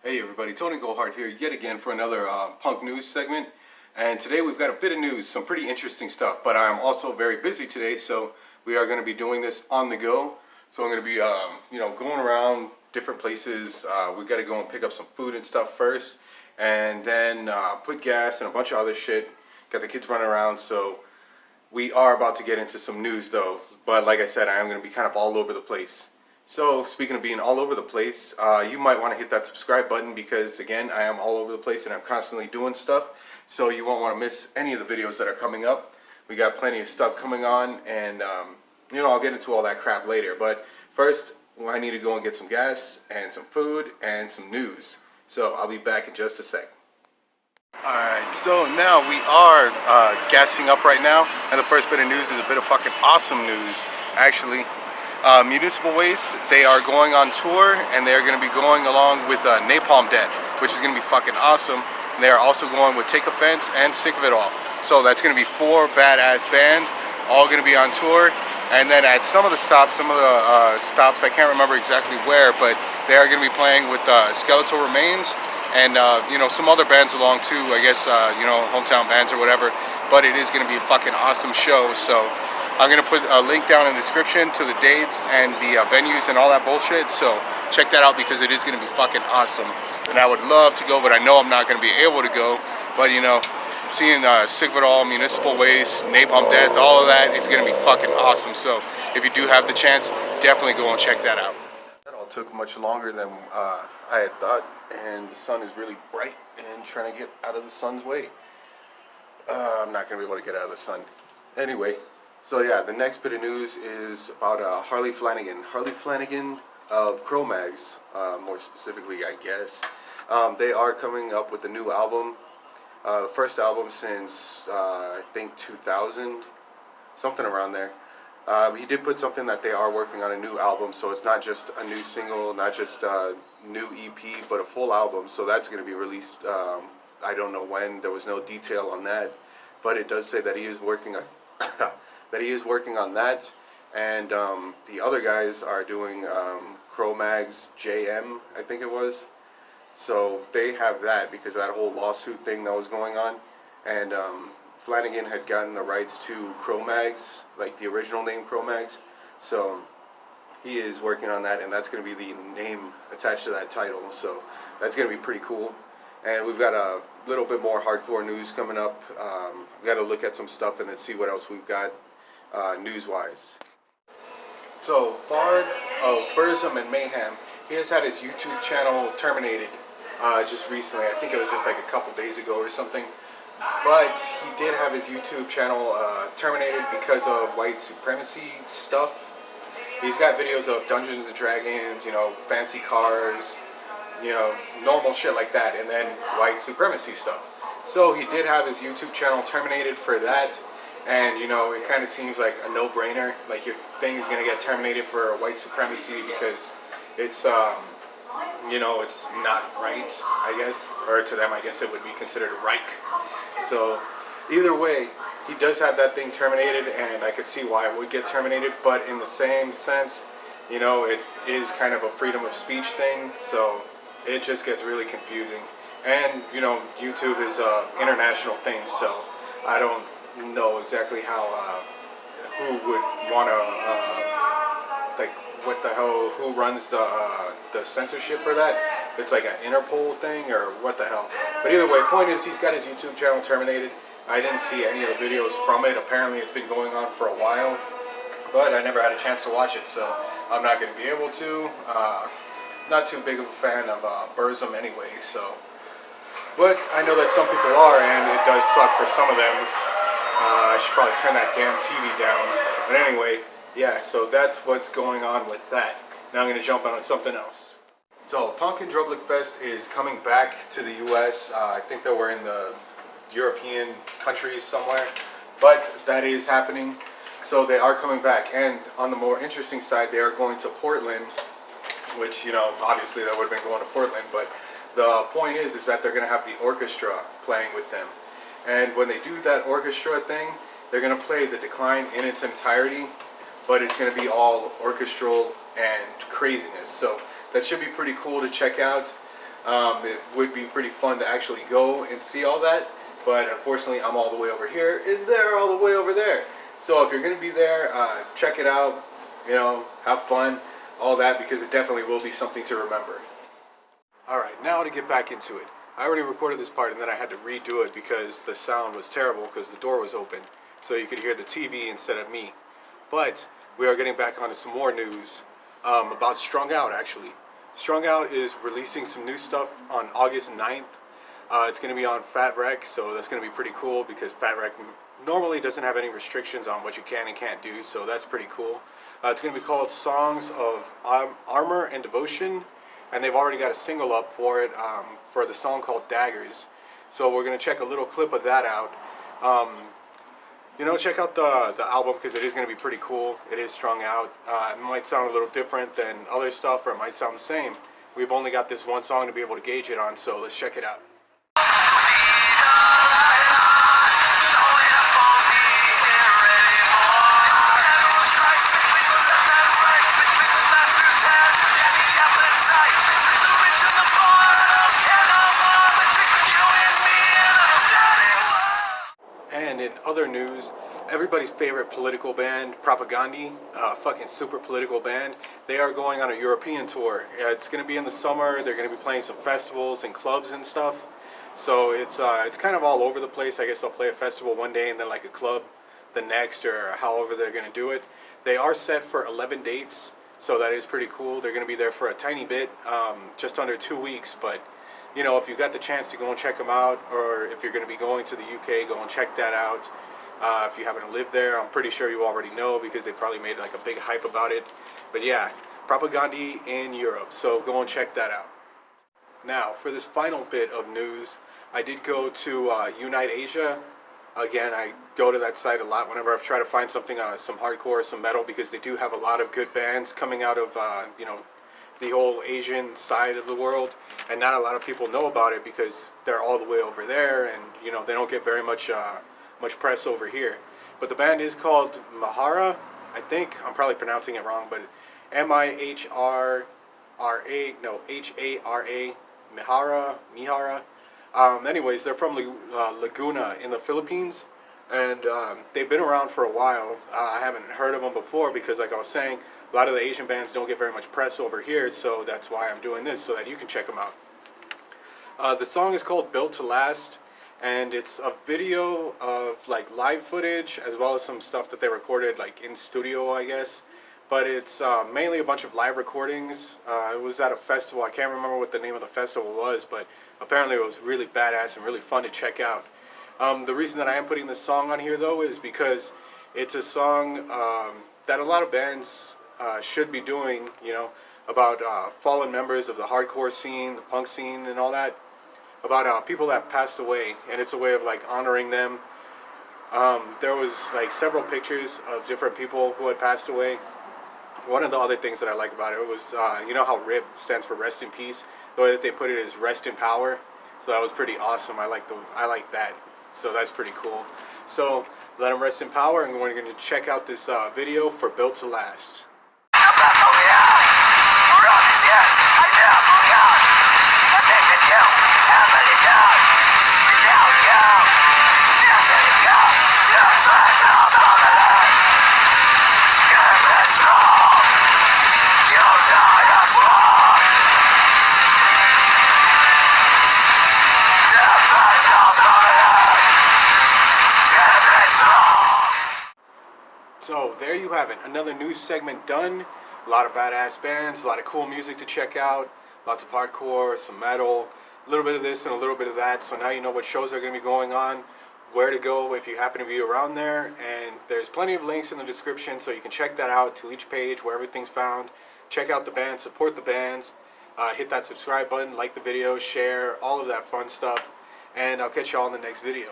Hey everybody, Tony Goldhart here yet again for another punk news segment. And today we've got a bit of news, some pretty interesting stuff, but I'm also very busy today, so we are going to be doing this on the go. So I'm going to be, going around different places. We got to go and pick up some food and stuff first, and then put gas and a bunch of other shit. Got the kids running around, so we are about to get into some news though. But like I said, I am going to be kind of all over the place. So, speaking of being all over the place, you might want to hit that subscribe button because, again, I am all over the place and I'm constantly doing stuff. So you won't want to miss any of the videos that are coming up. We got plenty of stuff coming on, and, I'll get into all that crap later. But first, I need to go and get some gas and some food and some news. So I'll be back in just a sec. Alright, so now we are gassing up right now. And the first bit of news is a bit of fucking awesome news, actually. Municipal Waste, they are going on tour, and they are going to be going along with Napalm Death, which is going to be fucking awesome. And they are also going with Take Offense and Sick of It All. So that's going to be 4 badass bands, all going to be on tour. And then at some of the stops, I can't remember exactly where, but they are going to be playing with Skeletal Remains and some other bands along too. I guess hometown bands or whatever. But it is going to be a fucking awesome show. So I'm going to put a link down in the description to the dates and the venues and all that bullshit, so check that out because it is going to be fucking awesome. And I would love to go, but I know I'm not going to be able to go. But seeing Sick of It All, Municipal Waste, Napalm Death, all of that is going to be fucking awesome. So if you do have the chance, definitely go and check that out. That all took much longer than I had thought, and the sun is really bright and trying to get out of the sun's way. I'm not going to be able to get out of the sun. Anyway. So yeah, the next bit of news is about Harley Flanagan. Harley Flanagan of cro-mags, more specifically, I guess. They are coming up with a new album. The first album since, I think, 2000, something around there. He did put something that they are working on a new album, so it's not just a new single, not just a new EP, but a full album. So that's going to be released, I don't know when. There was no detail on that, but it does say that he is working on that, and the other guys are doing cro-mags JM, I think it was. So they have that because of that whole lawsuit thing that was going on, and Flanagan had gotten the rights to cro-mags, like the original name cro-mags. So he is working on that, and that's going to be the name attached to that title. So that's going to be pretty cool. And we've got a little bit more hardcore news coming up. We've got to look at some stuff and then see what else we've got news-wise. So Varg of Burzum and Mayhem, he has had his YouTube channel terminated just recently. I think it was just like a couple days ago or something. But he did have his YouTube channel terminated because of white supremacy stuff. He's got videos of Dungeons and Dragons, fancy cars, normal shit like that, and then white supremacy stuff. So he did have his YouTube channel terminated for that, and it kind of seems like a no-brainer. Like, your thing is going to get terminated for white supremacy because it's it's not right, I guess, or to them I guess it would be considered right. So either way, he does have that thing terminated, and I could see why it would get terminated, but in the same sense, it is kind of a freedom of speech thing, so it just gets really confusing. And YouTube is an international thing, so I don't know exactly how who would want to what the hell, who runs the censorship for that. It's like an Interpol thing or what the hell. But either way, point is he's got his YouTube channel terminated. I didn't see any of the videos from it. Apparently it's been going on for a while, but I never had a chance to watch it, so I'm not going to be able to. Not too big of a fan of Burzum anyway, so. But I know that some people are, and it does suck for some of them. I should probably turn that damn TV down. But anyway, yeah, so that's what's going on with that. Now I'm going to jump on something else. So, Punk and Drublic Fest is coming back to the US. I think that we're in the European countries somewhere, but that is happening. So they are coming back, and on the more interesting side, they are going to Portland, which, obviously that would have been going to Portland, but the point is that they're going to have the Orchestra playing with them. And when they do that Orchestra thing, they're going to play The Decline in its entirety, but it's going to be all orchestral and craziness. So that should be pretty cool to check out. It would be pretty fun to actually go and see all that, but unfortunately I'm all the way over here and they're all the way over there. So if you're going to be there, check it out, you know, have fun, all that, because it definitely will be something to remember. Alright, now to get back into it. I already recorded this part and then I had to redo it because the sound was terrible because the door was open, so you could hear the TV instead of me. But we are getting back onto some more news about Strung Out, actually. Strung Out is releasing some new stuff on August 9th. It's going to be on Fat Wreck, so that's going to be pretty cool because Fat Wreck normally doesn't have any restrictions on what you can and can't do, so that's pretty cool. It's going to be called Songs of Armor and Devotion, and they've already got a single up for it, for the song called Daggers. So we're going to check a little clip of that out. You know, check out the album because it is going to be pretty cool. It is strung out. It might sound a little different than other stuff, or it might sound the same. We've only got this one song to be able to gauge it on, so let's check it out. And in other news, everybody's favorite political band, Propagandhi, fucking super political band, they are going on a European tour. It's going to be in the summer. They're going to be playing some festivals and clubs and stuff. So it's kind of all over the place. I guess they'll play a festival one day and then like a club the next, or however they're going to do it. They are set for 11 dates, so that is pretty cool. They're going to be there for a tiny bit, just under 2 weeks, but you know, if you got the chance to go and check them out, or if you're going to be going to the UK, go and check that out. If you happen to live there, I'm pretty sure you already know because they probably made like a big hype about it. But yeah, Propagandhi in Europe, so go and check that out. Now, for this final bit of news, I did go to Unite Asia. Again, I go to that site a lot whenever I've tried to find something, some hardcore, some metal, because they do have a lot of good bands coming out of, you know, the whole Asian side of the world, and not a lot of people know about it because they're all the way over there, and you know, they don't get very much much press over here. But the band is called Mihara. I think I'm probably pronouncing it wrong, but Mihara, H-A-R-A, Mihara. Anyways, they're from Laguna in the Philippines, and they've been around for a while. I haven't heard of them before because, like I was saying, a lot of the Asian bands don't get very much press over here, so that's why I'm doing this, so that you can check them out. The song is called Built to Last, and it's a video of like live footage as well as some stuff that they recorded like in studio, I guess. But it's mainly a bunch of live recordings. It was at a festival. I can't remember what the name of the festival was, but apparently it was really badass and really fun to check out. The reason that I am putting this song on here, though, is because it's a song that a lot of bands should be doing, you know, about fallen members of the hardcore scene, the punk scene, and all that, about people that passed away, and it's a way of like honoring them. There was like several pictures of different people who had passed away. One of the other things that I like about it was, you know how RIP stands for rest in peace? The way that they put it is rest in power. So that was pretty awesome. I like that. So that's pretty cool. So let them rest in power, and we're going to check out this video for Built to Last. So there you have it, another news segment done. A lot of badass bands, a lot of cool music to check out, lots of hardcore, some metal, a little bit of this and a little bit of that. So now you know what shows are going to be going on, where to go if you happen to be around there, and there's plenty of links in the description so you can check that out to each page where everything's found. Check out the band, support the bands, hit that subscribe button, like the video, share, all of that fun stuff, and I'll catch y'all in the next video.